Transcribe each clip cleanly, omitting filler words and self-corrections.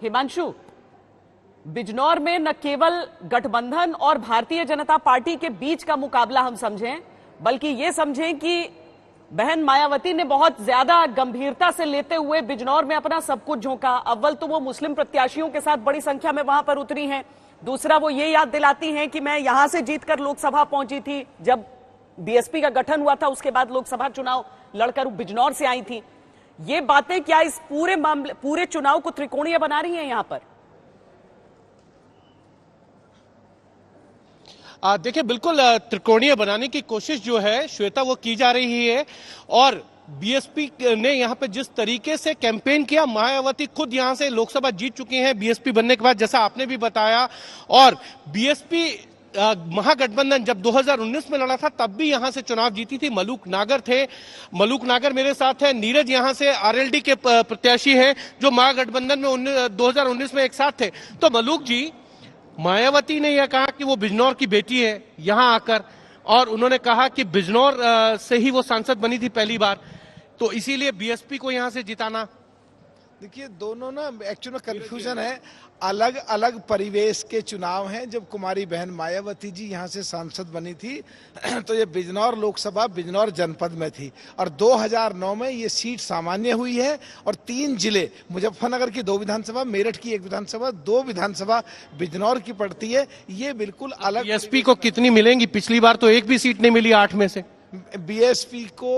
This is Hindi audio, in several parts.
हिमांशु, बिजनौर में न केवल गठबंधन और भारतीय जनता पार्टी के बीच का मुकाबला हम समझें, बल्कि ये समझें कि बहन मायावती ने बहुत ज्यादा गंभीरता से लेते हुए बिजनौर में अपना सब कुछ झोंका। अव्वल तो वो मुस्लिम प्रत्याशियों के साथ बड़ी संख्या में वहां पर उतरी हैं, दूसरा वो ये याद दिलाती हैं कि मैं यहां से जीतकर लोकसभा पहुंची थी, जब बीएसपी का गठन हुआ था उसके बाद लोकसभा चुनाव लड़कर बिजनौर से आई थी। ये बातें क्या इस पूरे मामले, पूरे चुनाव को त्रिकोणीय बना रही हैं यहां पर? देखिए, बिल्कुल त्रिकोणीय बनाने की कोशिश जो है श्वेता वो की जा रही है। और बीएसपी ने यहां पे जिस तरीके से कैंपेन किया, मायावती खुद यहां से लोकसभा जीत चुकी हैं बीएसपी बनने के बाद, जैसा आपने भी बताया। और बीएसपी महागठबंधन जब 2019 में लड़ा था तब भी यहां से चुनाव जीती थी। मलूक नागर थे, मलूक नागर मेरे साथ है, नीरज यहां से आरएलडी के प्रत्याशी हैं जो महागठबंधन में 2019 में एक साथ थे। तो मलूक जी, मायावती ने यह कहा कि वो बिजनौर की बेटी है यहां आकर, और उन्होंने कहा कि बिजनौर से ही वो सांसद बनी थी पहली बार, तो इसीलिए बीएसपी को यहां से जिताना। देखिए, दोनों ना एक्चुअल में कंफ्यूजन है। अलग अलग परिवेश के चुनाव हैं। जब कुमारी बहन मायावती जी यहाँ से सांसद बनी थी तो ये बिजनौर लोकसभा बिजनौर जनपद में थी, और 2009 में ये सीट सामान्य हुई है। और 3 जिले, मुजफ्फरनगर की 2 विधानसभा, मेरठ की 1 विधानसभा, 2 विधानसभा बिजनौर की पड़ती है। ये बिल्कुल अलग। बीएसपी को कितनी मिलेंगी? पिछली बार तो एक भी सीट नहीं मिली 8 में से। बीएसपी को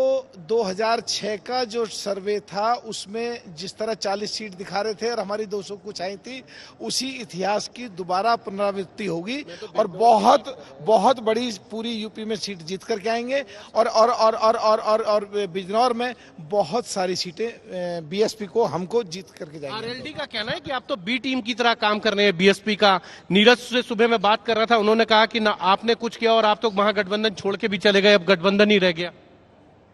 2006 का जो सर्वे था उसमें जिस तरह 40 सीट दिखा रहे थे और हमारी 200 कुछ आई थी, उसी इतिहास की दोबारा पुनरावृत्ति होगी और बहुत बहुत बड़ी पूरी यूपी में सीट जीत करके आएंगे। और बिजनौर में बहुत सारी सीटें बीएसपी को हमको जीत करके जाएंगे। आरएलडी का कहना है कि आप तो बी टीम की तरह काम कर रहे हैं बीएसपी का। नीरज से सुबह मैं बात कर रहा था, उन्होंने कहा कि ना आपने कुछ किया और आप तो महागठबंधन छोड़ के भी चले गए, अब गठबंधन नहीं रह गया।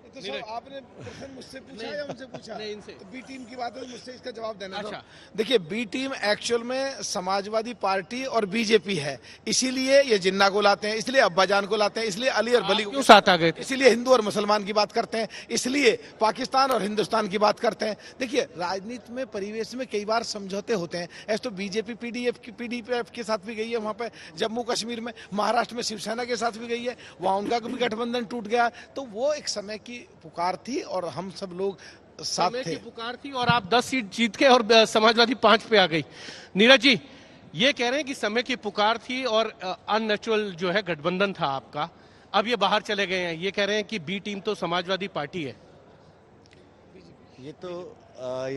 तो सर, आपने प्रश्न मुझसे पूछा या उनसे पूछा? नहीं, इनसे। तो बी टीम की बात है, मुझसे इसका जवाब देना। अच्छा। देखिए, बी टीम एक्चुअल में समाजवादी पार्टी और बीजेपी है, इसीलिए ये जिन्ना को लाते हैं, इसलिए अब्बाजान को लाते हैं, इसलिए अली और बली क्यों साथ आ गए थे? इसलिए हिंदू और मुसलमान की बात करते हैं, इसलिए पाकिस्तान और हिंदुस्तान की बात करते हैं। देखिए, राजनीति में परिवेश में कई बार समझौते होते हैं। ऐसे तो बीजेपी पीडीएफ के साथ भी गई है वहां पे जम्मू कश्मीर में, महाराष्ट्र में शिवसेना के साथ भी गई है, वहां उनका भी गठबंधन टूट गया। तो वो एक समय की पुकार थी और हम सब लोग साथ थे। की पुकार थी और आप 10 सीट जीत के और समाजवादी 5 पे आ गई। नीरज जी, ये कह रहे हैं कि समय की पुकार थी और अननेचुरल जो है गठबंधन था आपका, अब ये बाहर चले गए हैं। ये कह रहे हैं कि बी टीम तो समाजवादी पार्टी है। ये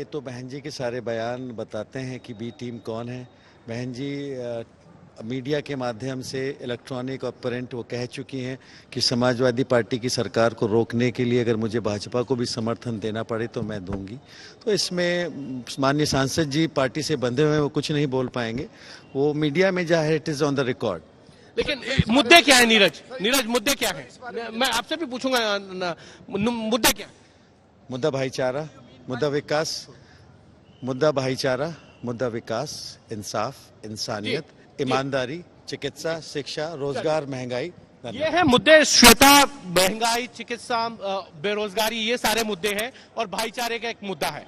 तो बहन जी के सारे बयान बताते हैं कि बी टीम कौन है। बहन जी मीडिया के माध्यम से, इलेक्ट्रॉनिक और प्रिंट, वो कह चुकी हैं कि समाजवादी पार्टी की सरकार को रोकने के लिए अगर मुझे भाजपा को भी समर्थन देना पड़े तो मैं दूंगी। तो इसमें माननीय सांसद जी पार्टी से बंधे हुए, वो कुछ नहीं बोल पाएंगे। वो मीडिया में जो है, it is on the record. लेकिन मुद्दे क्या है नीरज? मुद्दे क्या है? मैं आपसे भी पूछूंगा, मुद्दे क्या? मुद्दा भाईचारा, मुद्दा विकास, मुद्दा भाईचारा, मुद्दा विकास, इंसाफ, इंसानियत, ईमानदारी, चिकित्सा, शिक्षा, रोजगार, महंगाई। ये है मुद्दे श्वेता। महंगाई, चिकित्सा, बेरोजगारी, ये सारे मुद्दे हैं और भाईचारे का एक मुद्दा है।